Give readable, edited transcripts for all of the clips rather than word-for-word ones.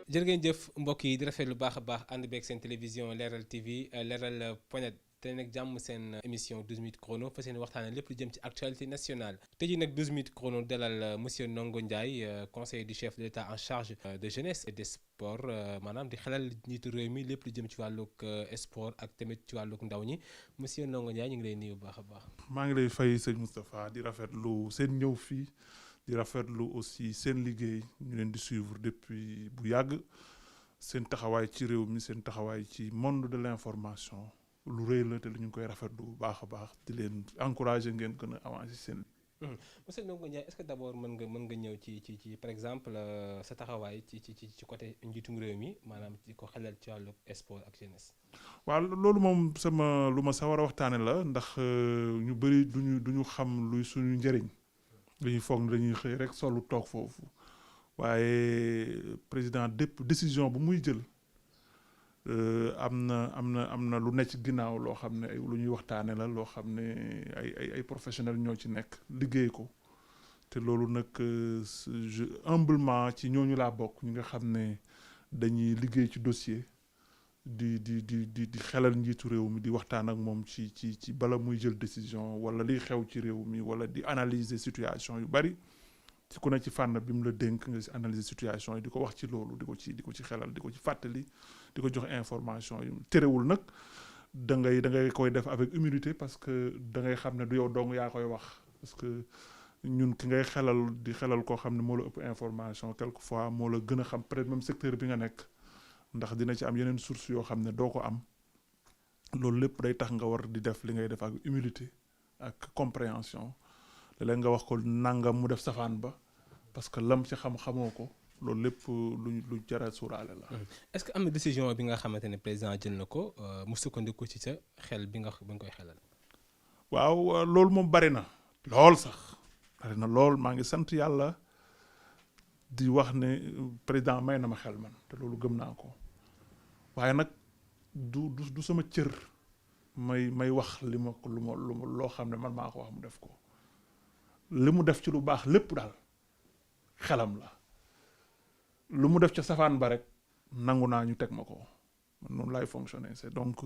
jërë ngeen jëf mbokk yi di rafet lu baax a baax ànd beeg seen télévision Leral TV Leral point net te nag jàmm seen émission 12 minutes chrono fas yéene waxtaanee lépp lu jëm ci actualité nationale te ji nag 12 minutes chrono dalal monsieur Ndongo Ndiaye conseiller du chef de l'État en charge de jeunesse et des sports maanaam di xelal njiitu réew mi lépp lu jëm ci wàllug sport ak tamit ci wàllug ndaw ñi monsieur Ndongo Ndiaye ñu ngi lay nuyu bu baax a baax. maa ngi lay fay sëñ Moustapha di rafetlu seen ñëw fii di rafetlu aussi seen liggéey ñu leen di suivre depuis bu yàgg seen taxawaay ci réew mi seen taxawaay ci monde de l'information lu rëy la te lu ñu koy rafetlu bu baax a baax di leen encourager ngeen gën a avancer seen. monsieur Ndongo Ndiaye est-ce que d'abord mën nga ñëw ci par exemple sa taxawaay ci côté njiitum réew mi maanaam ci ko xelal ci wàllu sport ak jeunesse. waaw loolu moom sama lu ma sawar a waxtaane la ndax ñu bëri duñu xam luy suñu njëriñ dañuy foog ne dañuy xëy rek solu toog foofu waaye président dépp décision bu muy jël am na lu nekk ci ginnaaw loo xam ne lu ñuy waxtaane la loo xam ne ay professionnels ñoo ci nekk liggéey ko te loolu nag humblement ci ñooñu laa bokk ñi nga xam ne dañuy liggéey ci dossier di xelal njiitu réew mi di waxtaan ak moom ci bala muy jël décision wala liy xew ci réew mi wala di analyser situation yu bari ci ku ne ci fànn bi mu la dénk nga ci analyser situation yi di ko wax ci loolu di ko ci xelal di ko ci fàttali di ko jox information yi terewul nag da ngay koy def avec humilité parce que da ngay xam ne du yow dong yaa koy wax parce que ñun ki ngay xelal koo xam ne moo la ëpp information quelquefois moo la gën a xam peut-être même secteur bi nga nekk ndax dina ci am yeneen source yoo xam ne doo ko am loolu lépp day tax nga war di def li ngay def ak humilité ak compréhension léeg-léeg nga wax ko nangam mu def safaan ba parce que lam ci xamoo ko loolu lépp lu jar a suuraale la. est-ce que am na décision bi nga xamante ne président jël na ko mu sukkandiku ci sa xel bi nga koy xelal. waaw loolu moom bari na lool sax bari na lool maa ngi sant yàlla di wax ne président may na ma xel man te loolu gëm naa ko waaye nag du sama cër may wax loo xam ne man maa ko wax mu def ko li mu def ci lu baax lépp daal xelam la lu mu def ca safaan ba rek nangu naa ñu teg ma ko man noonu laay fonctionner c'est donc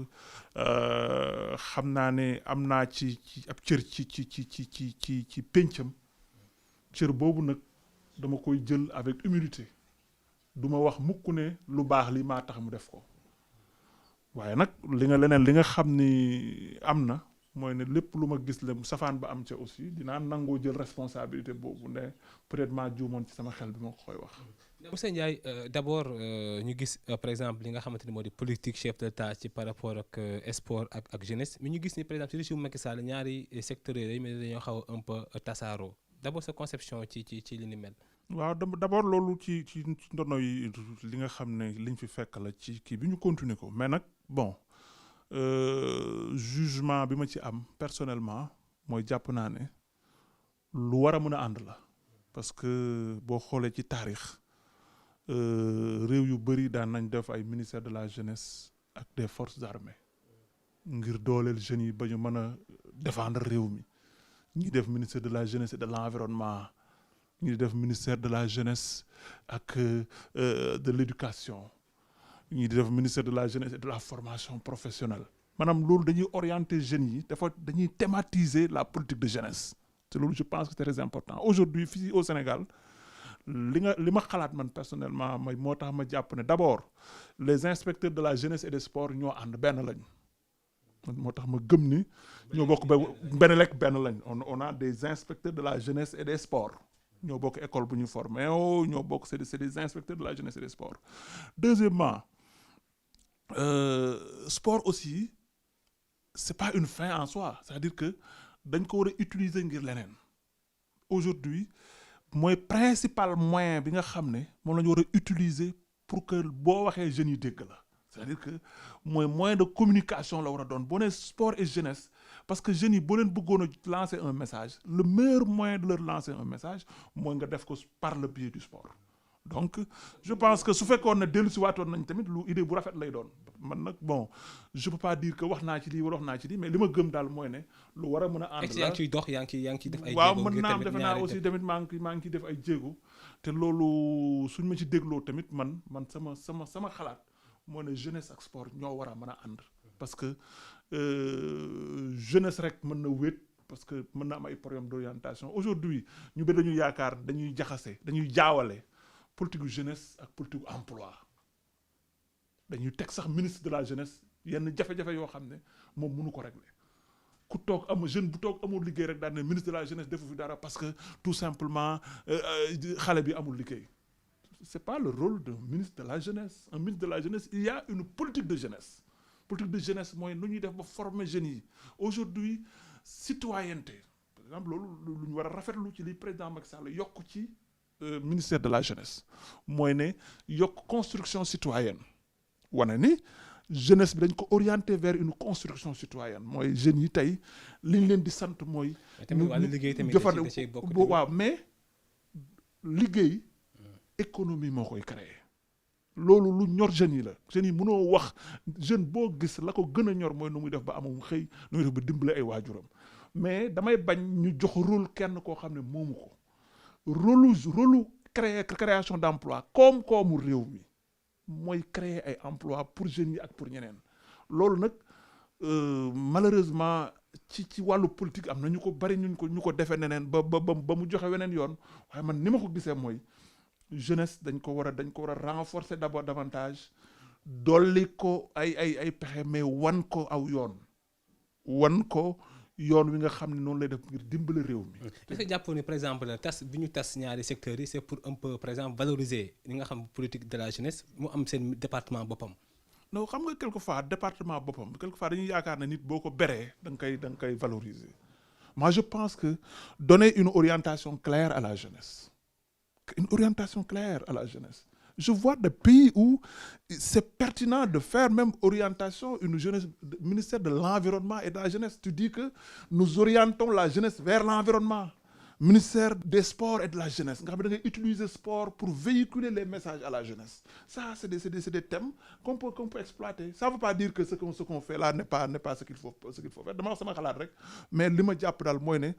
xam naa ne am naa ci ab cër ci péncam cër boobu nag dama koy jël avec humilité du ma wax mukk ne lu baax li maa tax mu def ko waaye nag li nga xam ni am na mooy ne lépp lu ma gis la safaan ba am ca aussi dinaa nangoo jël responsabilité boobu ne peut-être maa juumoon ci sama xel bi ma ko koy wax. monsieur Ndiaye d'abord ñu gis par exemple li nga xamante ni moo di politique chef de l'État ci par rapport ak sport ak jeunesse mais ñu gis ni par exemple ci régime Macky Sall ñaari secteurs yooyu mais dañoo xaw un peu tasaaroo d'abord sa conception ci li ni mel. waaw d'abord loolu ci ndono yi li nga xam ne liñ fi fekk la ci kii bi ñu continuer ko mais nag bon. Jugement bi ma ci am personnellement mooy jàpp naa ne lu war a mën a ànd la parce que boo xoolee ci taarix réew yu bëri daan nañ def ay ministère de la jeunesse ak des forces armées ngir dooleel jeunes yi ba ñu mën a défendre réew mi ñi def ministère de la jeunesse et de l'environnement ñi def ministère de la jeunesse ak de l'éducation ñi def ministère de la jeunesse et de la formation professionnelle maanaam loolu dañuy orienter jeunes yi dañuy thématiser la politique de jeunesse te loolu je pense que c'est très important aujourd'hui fii au Sénégal li ma xalaat man personnellement moo tax ma jàpp ne d'abord les inspecteurs de la jeunesse et des sports ñoo ànd benn lañ moo tax ma gëm ni ñoo bokk benn lañ on a des inspecteurs de la jeunesse et des sports ñoo bokk école bu ñu formé ñoo bokk c'est des inspecteurs de la jeunesse et des sports deuxièmement sport aussi c'est pas une fin en soi c'est-à-dire que dañ ko war a utiliser ngir leneen aujourd'hui mooy principal moyen bi nga xam ne moom la ñu war a utiliser pour que boo waxee jeunes yi dégg la c'est-à-dire que mooy moyen de communication la war a doon boo nee sport et jeunesse parce que jeunes yi boo leen bëggoon a lancer un message le meilleur moyen de leur lancer un message mooy nga def ko par le biais du sport donc je pense que su fekkoon ne dellu si waatoon nañ tamit lu idée bu rafet lay doon man nag bon je peux pas dire que wax naa ci lii wala wax naa ci lii mais li ma gëm daal mooy ne lu war a mën a ànd la yaa ngi ciy dox yaa ngi ciy def ay waaw jéego mën ngir naa am tamit defe naa aussi tamit maa ngi ciy def ay jéego te loolu suñ ma ci dégloo tamit man sama xalaat moo ne jeunesse ak sport ñoo war a mën a ànd parce que jeunesse rek mën na wéet parce que mën na am ay problème d'orientation aujourd'hui ñu bëri dañuy yaakaar dañuy jaxase dañuy jaawale politique jeunesse ak politique emploi dañuy teg sax ministre de la jeunesse yenn jafe-jafe yoo xam ne moom mënu ko régler ku toog am jeune bu toog amul liggéey rek daal ne ministre de la jeunesse defu fi dara parce que tout simplement xale bi amul liggéey c'est pas le rôle d'un ministre de la jeunesse un ministre de la jeunesse il y a une politique de jeunesse mooy nu ñuy def ba former jeunes yi aujourd'hui citoyenneté par exemple loolu lu ñu war a rafetlu ci li président Macky Sall yokk ci ministère de la jeunesse mooy ne yokk construction citoyenne wane ni jeunesse bi dañ ko orienter vers une construction citoyenne mooy jeunes yi tey li ñu leen di sant mooy. tamit wàllu liggéey tamit da ciy bokk waaw mais liggéey économie moo koy créer loolu lu ñor jeunes yi la jeunes yi mënoo wax jeune boo gis la ko gën a ñor mooy nu muy def ba amum xëy nu muy def ba dimbale ay waajuram mais damay bañ ñu jox rôle kenn koo xam ne moomu ko rôle création d'emploi koom-koomu réew mi mooy créer ay emploi pour jeunes yi ak pour ñeneen loolu nag malheureusement ci wàllu politique am na ñu ko bari ñu ko defee neneen ba mu joxe weneen yoon waaye man ni ma ko gisee mooy jeunesse dañ ko war a renforcer d'abord davantage dolli ko ay pexe mais wan ko aw yoon wi nga xam ne noonu lay def ngir dimbali réew mi. est-ce que jàpp ni par exemple tas bi ñu tas ñaari secteurs yi c'est pour un peu par exemple valoriser li nga xam politique de la jeunesse mu am seen département boppam. non xam nga quelquefois département boppam quelquefois dañuy yaakaar ne nit boo ko beree da nga koy valoriser moi je pense que donner une orientation claire à la jeunesse. Je vois des pays où c'est pertinent de faire même orientation une jeunesse ministère de l'environnement et de la jeunesse. Tu dis que nous orientons la jeunesse vers l'environnement. Ministère des sports et de la jeunesse. Nga xam ne da ngay utiliser sport pour véhiculer les messages à la jeunesse. Ça c'est des thèmes qu'on peut exploiter. Ça veut pas dire que ce qu'on fait là n'est pas ce qu'il faut faire. Dama wax sama xalaat rek mais li ma jàpp daal mooy ne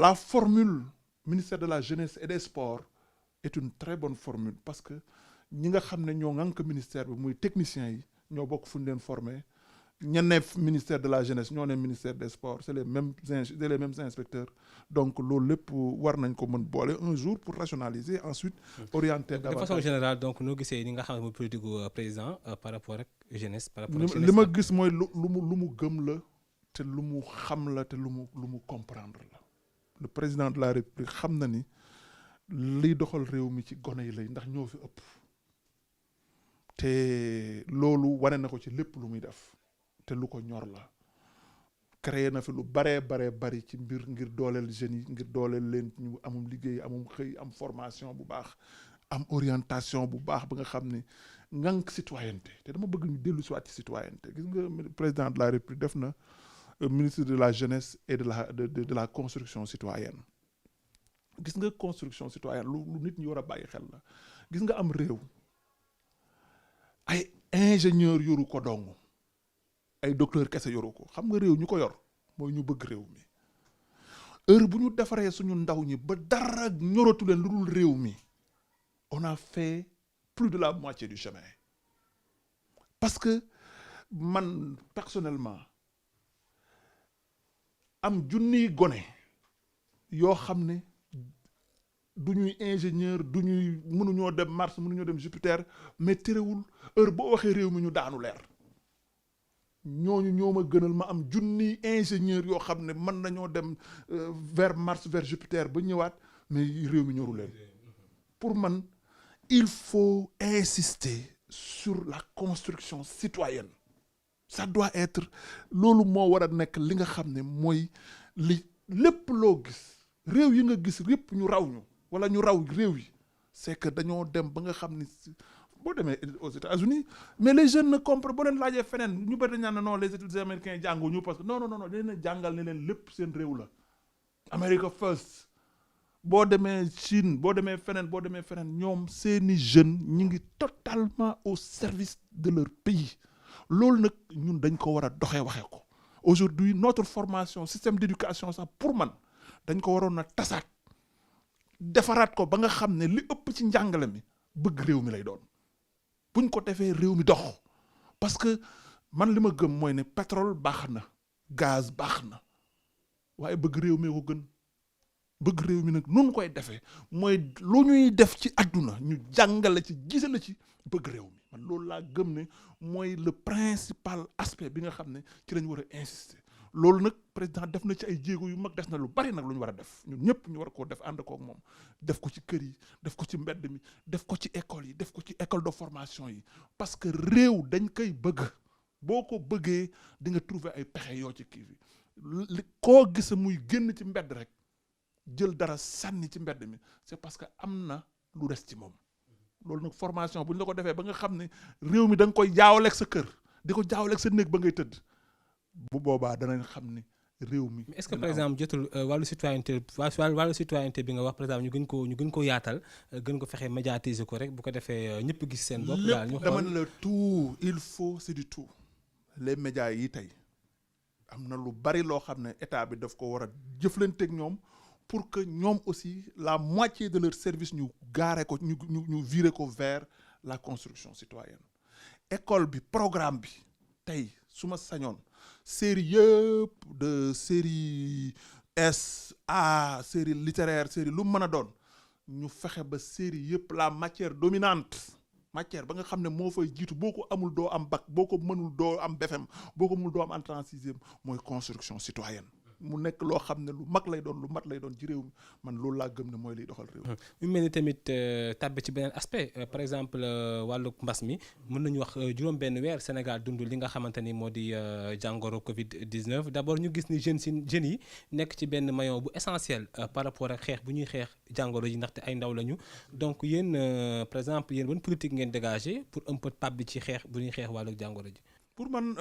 la formule ministère de la jeunesse et des sports est une très bonne formule parce que ñi nga xam ne ñoo ŋànk ministère bi muy techniciens yi ñoo bokk fu ñu leen formé ña ne ministère de la jeunesse ñoo ne ministère des sports c'est les mêmes inspecteurs donc loolu lépp war nañ ko mën boole un jour pour rationaliser ensuite orienter davantage. De façon générale donc noo gisee ni nga xam ne mooy politique gu président par rapport ak jeunesse. par rapport ak li ma gis mooy lu mu gëm la te lu mu xam la te lu mu comprendre la le président de la République xam na ni. liy doxal réew mi ci gone yi lay ndax ñoo fi ëpp te loolu wane na ko ci lépp lu muy def te lu ko ñor la créé na fi lu bari ci mbir ngir dooleel jeunes yi ngir dooleel leen ñu amum liggéey amum xëy am formation bu baax am orientation bu baax ba nga xam ne ngànk citoyenneté te dama bëgg ñu dellu si waat ci citoyenneté gis nga président de la République def na ministre de la jeunesse et de la construction citoyenne gis nga construction citoyenne lu nit ñi war a bàyyi xel la gis nga am réew ay ingénieur yoru ko dong ay docteur kese yoru ko xam nga réew ñu ko yor mooy ñu bëgg réew mi heure bu ñu defaree suñu ndaw ñi ba dara ñoratu leen lu dul réew mi on a fait plus de la moitié du chemin parce que man personnellement am junniy gone yoo xam ne du ñuy ingénieur du ñuy mënuñoo dem Mars mënuñoo dem Jupiter mais terewul heure boo waxee réew mi ñu daanu leer ñooñu ñoo ma gënal ma am junniy ingénieur yoo xam ne mën nañoo dem vers Mars vers Jupiter ba ñëwaat mais réew mi ñoru leen pour man il faut insister sur la construction citoyenne ça doit être loolu moo war a nekk li nga xam ne mooy li lépp loo gis réew yi nga gis yépp ñu raw ñu wala ñu raw réew yi c'est que dañoo dem ba nga xam ni boo demee aux États-Unis mais les jeunes ne comprennent boo leen laajee feneen ñu bëri dañ naan non les étudiants américains jànguñu parce que non dañ leen jàngal ne leen lépp seen réew la America first boo demee Chine boo demee feneen ñoom seeni jeunes ñi ngi totalement au service de leur pays loolu nag ñun dañ ko war a doxee waxee ko aujourd'hui notre formation système d'éducation sax pour man dañ ko waroon a tasaat defaraat ko ba nga xam ne li ëpp ci njàngale mi bëgg réew mi lay doon buñ ko defee réew mi dox parce que man li ma gëm mooy ne pétrole baax na gaz baax na waaye bëgg réew mi ko gën bëgg réew mi nag nun koy defee mooy lu ñuy def ci àdduna ñu jàngale ci gisale ci bëgg réew mi man loolu laa gëm ne mooy le principal aspect bi nga xam ne ci lañ war a insister loolu nag président def na ci ay jéego yu mag des na lu bari nag lu ñu war a def ñun ñëpp ñu war koo def ànd kook moom def ko ci kër yi def ko ci mbedd mi def ko ci école yi def ko ci école de formation yi parce que réew dañ koy bëgg boo ko bëggee di nga trouver ay pexe yoo ci kii bi koo gis muy génn ci mbedd rek jël dara sànni ci mbedd mi c'est parce que am na lu des ci moom loolu nag formation bu ñu la ko defee ba nga xam ne réew mi da nga koy jaawaleeg sa kër di ko jaawaleeg sa néeg ba ngay tëdd bu boobaa danañ xam ne réew mi. est-ce que par exemple jotul wàllu citoyenneté bi nga wax par exemple ñu gën ko yaatal gën ko fexe médiatiser ko rek bu ko defee ñëpp gis seen bopp. daal ñu xool dama ne la tout il faut c'est du tout les médias yi tey am na lu bari loo xam ne état bi daf ko war a jëflanteeg ñoom. pour que ñoom aussi la moitié de leur service ñu gaare ko ñu virer ko vers la construction citoyenne école bi programme bi tey su ma sañoon série yëpp de série S A série littéraire série lu mën a doon ñu fexe ba série yëpp la matière dominante matière ba nga xam ne moo fay jiitu boo ko amul doo am bac boo ko mënul doo am BFEM boo ko mënul doo am entrée en sixième mooy construction citoyenne mu nekk loo xam ne lu mag lay doon lu mat lay doon ci réew mi man loolu laa gëm ne mooy liy doxal réew mi. mu mel ni tamit tàbbi ci beneen aspect par exemple wàllu mbas mi mën nañu wax juróom benn weer Sénégal dund li nga xamante ni moo di jàngoro Covid 19 d'abord ñu gis ni jeunes yi nekk ci benn maillon bu essentiel par rapport ak xeex bu ñuy xeex jàngoro ji ndaxte ay ndaw lañu donc yéen par exemple yéen ban politique ngeen dégager pour un peu tàbbi ci xeex bu ñuy xeex wàllu jàngoro ji. pour man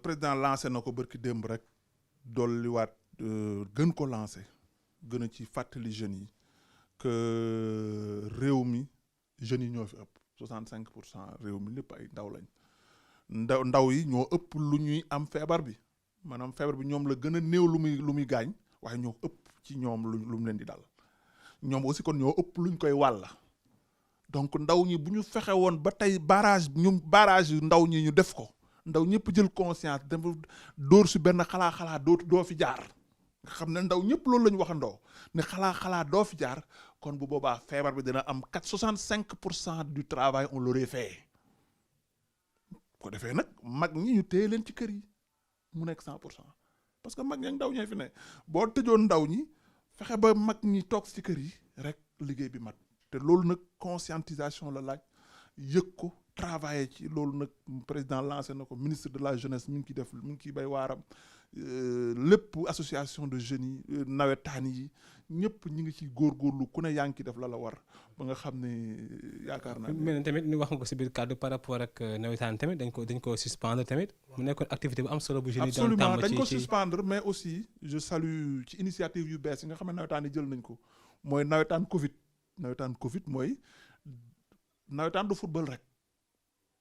président lancé na ko barki démb rek. dolliwaat gën ko lancé gën a ci fàttali jeunes yi que réew mi jeunes yi ñoo fi ëpp 65% réew mi lépp ay ndaw lañ ndaw yi ñoo ëpp lu ñuy am feebar bi maanaam feebar bi ñoom la gën a néew lu muy gaañ waaye ñoo ëpp ci ñoom lu mu leen di dal ñoom aussi kon ñoo ëpp luñ koy wàlla donc ndaw ñi bu ñu fexe woon ba tey barrage yu ndaw ñi ñu def ko ndaw ñëpp jël conscience dafa dóor si benn xalaa doo fi jaar nga xam ne ndaw ñëpp loolu la ñu waxandoo ne xalaa doo fi jaar kon bu boobaa feebar bi dina am 65% du travail on l'aurait fait ko defee nag mag ñi ñu téye leen ci kër yi mu nekk 100% parce que mag ñi ak ndaw ñee fi ne boo tëjoon ndaw ñi fexe ba mag ñi toog ci kër yi rek liggéey bi mat te loolu nag conscientisation la laaj yëg ko travailler ci loolu nag président lancé na ko ministre de la jeunesse mi ngi ciy def mi ngi ciy bay waaram lépp association de jeunes yi nawetaan yi ñëpp ñi ngi ci góorgóorlu ku ne yaa ngi ci def la war ba nga xam ne yaakaar naa. mais tamit ni wax nga ko si biir cadre par rapport ak nawetaan tamit dañ ko suspendre tamit mu nekkoon activité bu am solo bu jeunes yi doon tàmm dañ ko suspendre mais aussi je salue ci initiative yu bees yi nga xam ne nawetaan yi jël nañ ko mooy nawetaan Covid mooy nawetaan du football rek.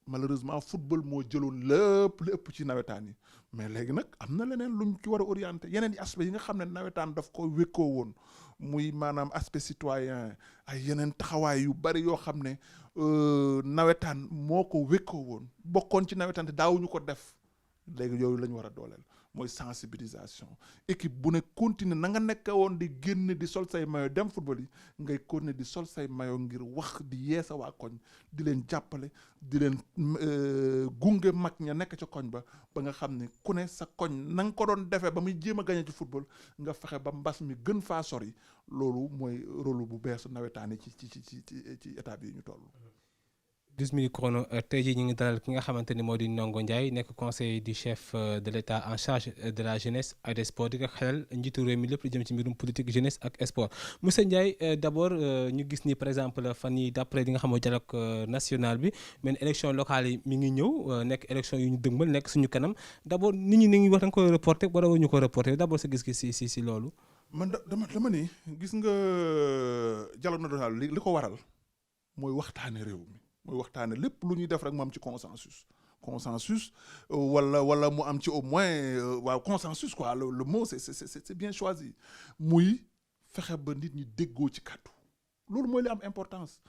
malheureusement football moo jëloon lépp ci nawetaan yi mais léegi nag am na leneen luñ ci war a orienté yeneen yi aspect yi nga xam ne nawetaan daf ko wékkoo woon muy maanaam aspect citoyen ay yeneen taxawaay yu bari yoo xam ne nawetaan moo ko wékkoo woon bokkoon ci nawetaan te daawuñu ko def léegi yooyu la ñu war a dooleel mooy sensibilisation équipe bu ne continuer na nga nekk woon di génn di sol say maillot dem football yi ngay continuer di sol say maillot ngir wax di yeesa waa koñ di leen jàppale di leen gunge mag ña nekk ca koñ ba nga xam ne ku ne sa koñ na nga ko doon defee ba muy jéem a gañe ci football nga fexe ba mbas mi gën faa sori loolu mooy rôle bu beesu nawetaani ci état bi ñu toll. 12 minutes chrono tey jii ñu ngi dalal ki nga xamante ni moo di Ndongo Ndiaye nekk conseiller du chef de l'État en charge de la jeunesse et des sports di ko xelal njiitu réew mi lépp lu jëm ci mbirum politique jeunesse ak sport monsieur Ndiaye d'abord ñu gis ni par exemple fan yi d'après li nga xam ne dialogue national bi mais élection locale yi mi ngi ñëw nekk élection yu ñu dëgmal nekk suñu kanam d'abord nit ñi ni ngi wax da nga koy reporter wala ñu ko reporter d'abord sa gis-gis si loolu. man dama ni gis nga dialogue national li ko waral mooy waxtaane réew mi mooy waxtaane lépp lu ñuy def rek mu am ci consensus wala mu am ci au moins waaw consensus quoi le mot c'est bien choisi muy fexe ba nit ñi déggoo ci kàddu loolu mooy li am importance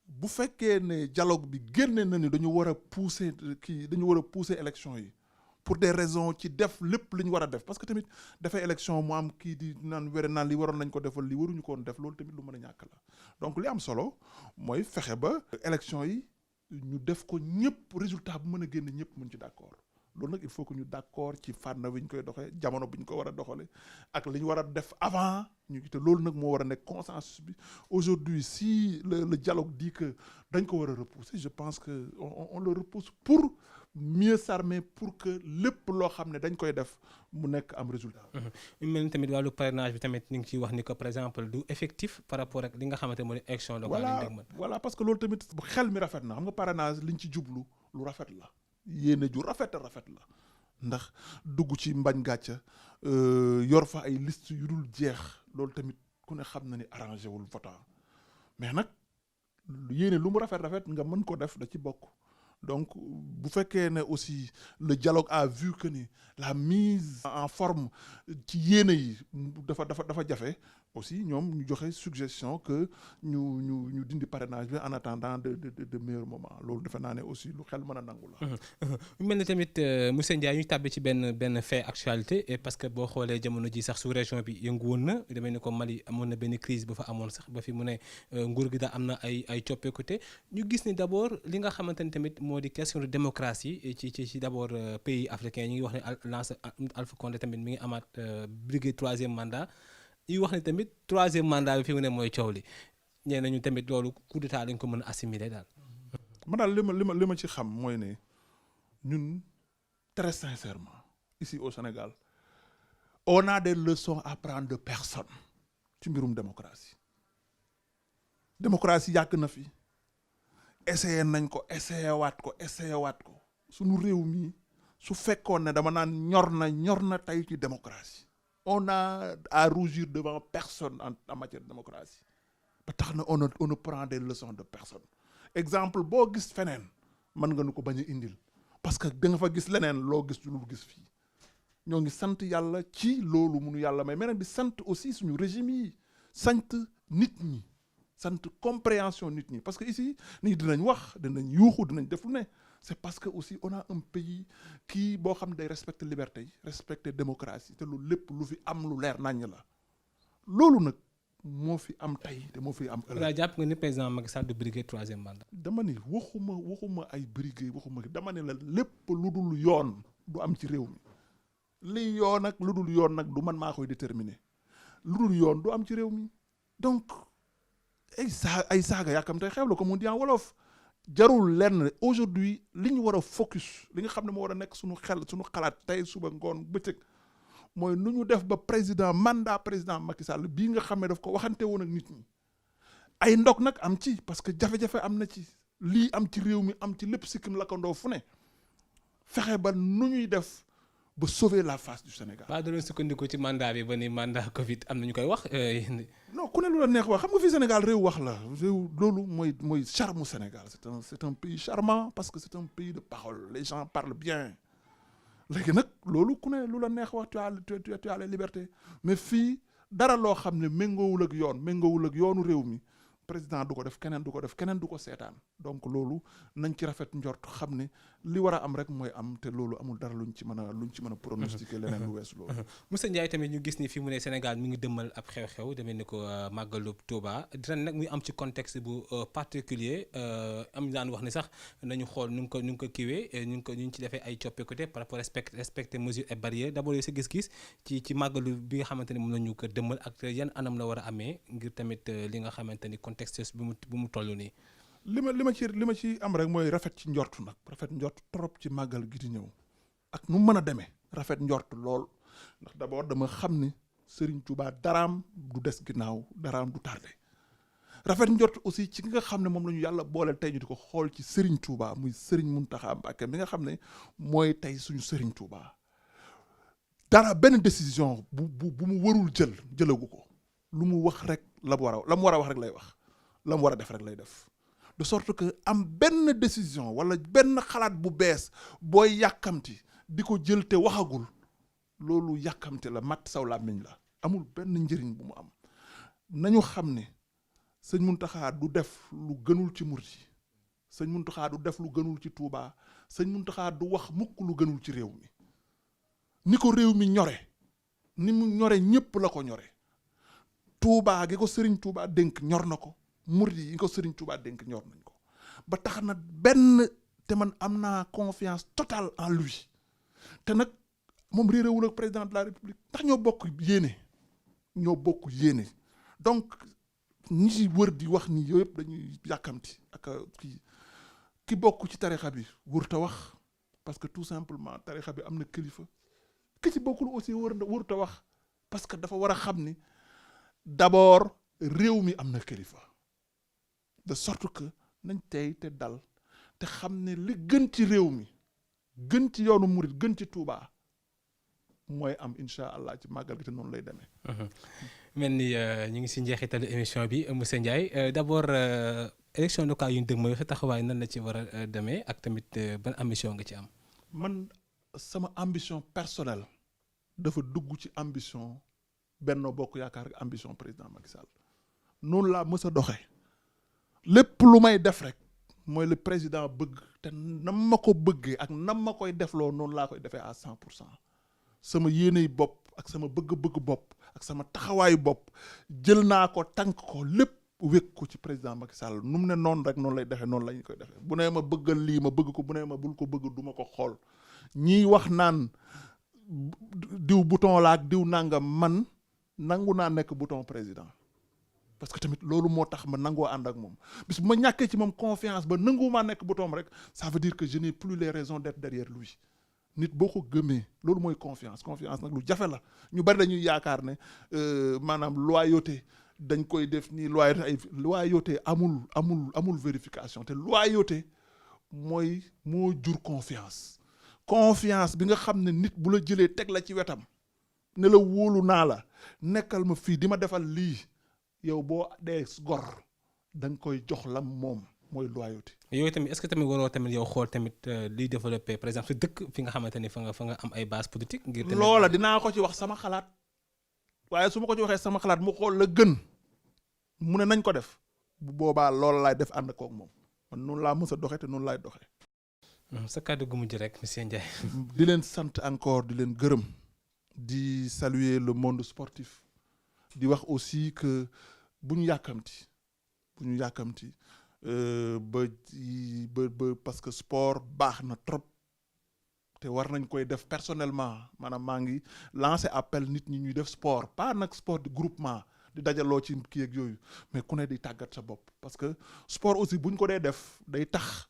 bu fekkee ne dialogue bi génne na ni dañu war a pousser élection yi pour des raisons ci def lépp li ñu war a def parce que tamit dafay élection mu am kii di naan wére naan li waroon nañ ko defal li waruñu ko woon def loolu tamit lu mën a ñàkk la donc li am solo mooy fexe ba élection yi ñu def ko ñëpp résultat bu mën a génn ñëpp mën ci d'accord loolu nag il faut que ñu d'accord ci fànn bi ñu koy doxee jamono bi ñu ko war a doxale ak li ñu war a def avant ñu te loolu nag moo war a nekk consensus bi aujourd'hui si le dialogue dit que dañ ko war a repousser je pense que on le repousse pour mieux s'armer pour que lépp loo xam ne dañ koy def mu nekk am résultat. ñu mel ni tamit wàllu parrainage bi tamit ñu ngi ciy wax ni que par exemple du effectif par rapport ak li nga xamante moo di élection locale. voilà parce que loolu tamit bu xel mi rafet na xam nga parrainage liñ ci jublu lu rafet la. yéene ju rafet la ndax dugg ci mbañ gàcca yor fa ay liste yu dul jeex loolu tamit ku ne xam na ni arrangé wul votant mais nag yéene lu mu rafet nga mën ko def da ci bokk donc bu fekkee ne aussi le dialogue a vu que ni la mise en forme ci yéene yi dafa jafe aussi ñoom ñu joxe suggestion que ñu dindi parrainage bi en attendant de meilleurs moments loolu defe naa ne aussi lu xel mën a nangu la. mu mel ne tamit monsieur Ndiaye ñu tàbbi ci benn fait actualité parce que boo xoolee jamono ji sax sous région bi yëngu woon na demee ni ko Mali amoon na benn crise ba fa amoon sax ba fi mu ne nguur gi daal am na ay coppeekute ñu gis ni d'abord li nga xamante ni tamit moo di question de démocratie ci d'abord pays africain ñu ngi wax ne lancé Alpha Condé tamit mi ngi amaat briguer troisième mandat. ñuy wax ne tamit troisième mandat bi fi mu ne mooy coow li ñee nañu tamit loolu coup d'état lañ ko mën a assimiler daal. man daal li ma ci xam mooy ne ñun très sincèrement ici au Sénégal on a des leçons à prendre de personne ci mbirum démocratie yàgg na fi essayé nañ ko essayé waat ko suñu réew mi su fekkoon ne dama naan ñor na tey ci démocratie on a à rougir devant personne en matière de démocratie ba tax na on ne prend des leçons de personne exemple boo gis feneen mën nga nu ko bañ a indil parce que da nga fa gis leneen loo gis lu gis fii ñoo ngi sant yàlla ci loolu munu yàlla may nag di sant aussi suñu régime yi sant nit ñi sant compréhension nit ñi parce que ici nit ñi dinañ wax dinañ yuuxu dinañ def lu ne c'est parce que aussi on a un pays kii boo xam ne day respecter liberté yi respecter démocratie te lu lépp lu fi am lu leer naññ la loolu nag moo fi am tey te moo fi am ëllëg. jàpp nga ni président Macky Sall du briguer troisième mandat. dama ni waxuma ay briguer dama ne la lépp lu dul yoon du am ci réew mi li yoon ak lu dul yoon nag du man maa koy déterminer lu dul yoon du am ci réew mi donc ay saaga yàkkam tey xew la comme on dit en wolof. jarul lenn aujourd'hui li ñu war a focus li nga xam ne moo war a nekk suñu xalaat tey suba ngoon bëccëg mooy nu ñu def ba président Macky Sall bii nga xam ne daf ko waxante woon ak nit ñi ay ndog nag am ci parce que jafe-jafe am na ci lii am ci réew mi am ci lépp sikkim lakkandoo fu ne fexe ba nu ñuy def ba sauver la face du Sénégal. ba doon sukkandiku ci mandat bi ba ni mandat Covid am na ñu koy wax. non ku ne lu la neex wax xam nga fii Sénégal réew wax la loolu mooy charme Sénégal c'est un pays charmant parce que c'est un pays de parole les gens parlent bien léegi nag loolu ku ne lu la neex wax tu as les libertés mais fii dara loo xam ne méngoowul ak yoonu réew mi président du ko def keneen du ko seetaan donc loolu nañ ci rafet njort xam ne li war a am rek mooy am te loolu amul dara luñ ci mën a pronostiquer leneen lu wees loolu. monsieur Ndiaye tamit ñu gis ni fi mu ne Sénégal mi ngi dëmmal ab xew-xew demee ni ko màggalu Touba ren nag muy am ci contexte bu particulier am daan wax ni sax nañu xool nu ngi ko kiiwee ñu ngi ci defee ay coppite par rapport respecter mesures et barrières d'abord yow sa gis-gis ci màggalu bi nga xamante ni moom la ñu ko dëmmal ak yan anam la war a amee ngir tamit li nga xamante ni contexte bu mu toll nii. li ma ci am rek mooy rafet ci njort nag rafet njort trop ci màggal gi di ñëw ak nu mën a demee rafet njort lool ndax d'abord dama xam ni Serigne Touba daraam du des ginnaaw daraam du tardé rafet njort aussi ci ki nga xam ne moom la ñu yàlla booleel tey ñu di ko xool ci Serigne Touba muy Serigne Mountakha Mbacké mi nga xam ne mooy tey suñu Serigne Touba dara benn décision bu mu warul jëlagu ko lu mu wax rek la mu war a wax rek lay wax la mu war a def rek lay def de sorte que am benn décision wala benn xalaat bu bees booy yàkkamti di ko jël te waxagul loolu yàkkamti la matt saw làmmiñ la amul benn njëriñ bu mu am nañu xam ne sëñ Mountakha du def lu gënul ci murit yi sëñ Mountakha du def lu gënul ci Touba sëñ Mountakha du wax mukk lu gënul ci réew mi ni ko réew mi ñore ni mu ñore ñépp la ko ñore Touba gi ko Serigne Touba dénk ñor na ko murit yi ko Serigne Touba dénk ñor nañ ko ba tax na benn te man am naa confiance totale en lui te nag moom réeréwul ak président de la République ndax ñoo bokk yéene donc ñi ci wër di wax ni yooyu yëpp dañuy yàkkamti ak ki bokk ci tarixa bi wërta wax parce que tout simplement tarixa bi am na kilifa ki ci bokkul aussi wërta wax parce que dafa war a xam ni d'abord réew mi am na kilifa de sorte que nañ tey te dal te xam ne li gën ci réew mi gën ci yoonu murit gën ci Touba mooy am incha allah ci màggal gi te noonu lay demee. mel ni ñu ngi si njeexitalu émission bi monsieur Ndiaye d'abord élection locale yu ñu dëgmal sa taxawaay nan la ci war a demee ak tamit ban ambition nga ci am. man sama ambition personnelle dafa dugg ci ambition Benno Bokk Yaakaar ak ambition président Macky Sall noonu laa mës a doxee lépp lu may def rek mooy le président bëgg te nam ma ko bëggee ak nam ma koy defloo noonu laa koy defee à 100%. sama yéeney bopp ak sama bëgg-bëgg bopp ak sama taxawaayu bopp jël naa ko tànk ko lépp wékk ko ci président Macky Sall nu mu ne noonu rek noonu lay defee noonu la ñu koy defee bu nee ma bëggal lii ma bëgg ko bu nee ma bul ko bëgg du ma ko xool ñiy wax naan diw bouton la ak diw nangam man nangu naa nekk bouton président parce que tamit loolu moo tax ma nangoo ànd ak moom bis bu ma ñàkkee ci moom confiance ba nangumaa nekk bouton rek ça veut dire que je n'ai plus les raisons d'être derrière lui. nit boo ko gëmee loolu mooy confiance nag lu jafe la ñu bari dañuy yaakaar ne maanaam loyauté dañ koy def nii loyauté amul vérification te loyauté moo jur confiance bi nga xam ne nit bu la jëlee teg la ci wetam ne la wóolu naa la nekkal ma fii di ma defal lii yow boo dee gor da nga koy jox lam moom mooy loyauté. yooyu tamit est-ce que tamit waroo tamit yow xool tamit liy développé par exemple sa dëkk fi nga xamante ni fa nga am ay base politique. ngir tamit loola dinaa ko ci wax sama xalaat waaye su ma ko ci waxee sama xalaat mu xool la gën mu ne nañ ko def bu boobaa loola laay def ànd koog moom man noonu laa mës a doxee te noonu laay doxee. sa kàddu gu mujj rek monsieur Ndiaye. di leen sant encore di leen gërëm di saluer le monde sportif di wax aussi que bu ñu yàkkamti ba parce que sport baax na trop te war nañ koy def personnellement maanaam maa ngi lancer appel nit ñi ñuy def sport pas nag sport de groupement di dajaloo ci kii ak yooyu mais ku ne di tàggat sa bopp parce que sport aussi bu ñu ko dee def day tax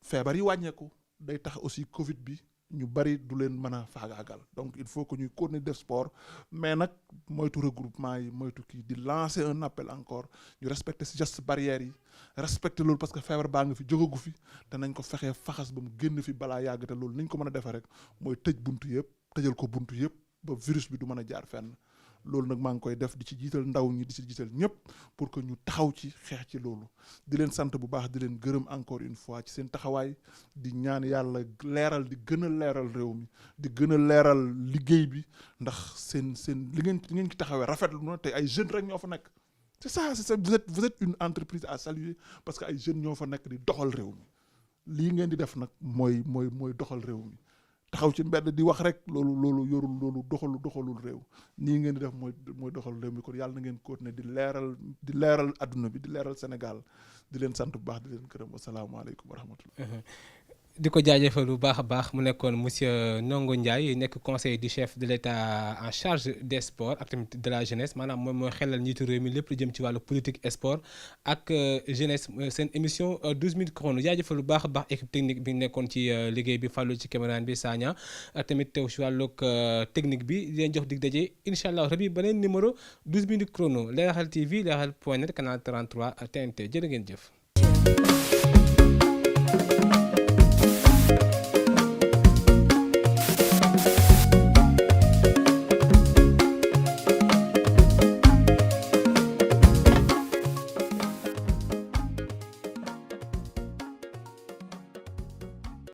feebar yi wàññeeku day tax aussi Covid bi ñu bari du leen mën a faagaagal donc il faut que ñuy continuer def sport mais nag moytu regroupement yi moytu kii di lancer un appel encore ñu respecter si gestes barrières yi respecter loolu parce que feebar baa nga fi jógagu fi te nañ ko fexee faxas ba mu génn fi balaa yàgg te loolu niñ ko mën a defee rek mooy tëj buntu yëpp tëjal ko buntu yëpp ba virus bi du mën a jaar fenn loolu nag maa ngi koy def di ci jiital ndaw ñi di ci jiital ñëpp pour que ñu taxaw ci xeex ci loolu di leen sant bu baax di leen gërëm encore une fois ci seen taxawaay di ñaan yàlla leeral di gën a leeral réew mi di gën a leeral liggéey bi ndax seen li ngeen ci taxawee rafetlu na te ay jeunes rek ñoo fa nekk c'est ça vous êtes une entreprise à saluer parce que ay jeunes ñoo fa nekk di doxal réew mi lii ngeen di def nag mooy doxal réew mi taxaw ci mbedd di wax rek loolu doxalul réew nii ngeen di def mooy doxal réew mi kon yàlla na ngeen continuer di leeral adduna bi di leeral Sénégal di leen sant bu baax di leen gërëm asalaamaaleykum wa rahmatullah. di ko jaajëfal bu baax a baax mu nekkoon monsieur Ndongo Ndiaye nekk conseiller du chef de l'État en charge des sports ak tamit de la jeunesse maanaam moom mooy xelal njiitu réew mi lépp lu jëm ci wàllu politique et sport ak jeunesse seen émission 12 minutes chrono jaajëfal bu baax a baax équipe technique bi nekkoon ci liggéey bi fàllu ci caméraman bi Sagna tamit ci wàllug technique bi di leen jox dig daje incha allah rabi beneen numéro 12 minutes chrono Leral TV Leral.net canal 33 TNT jërë ngeen jëf.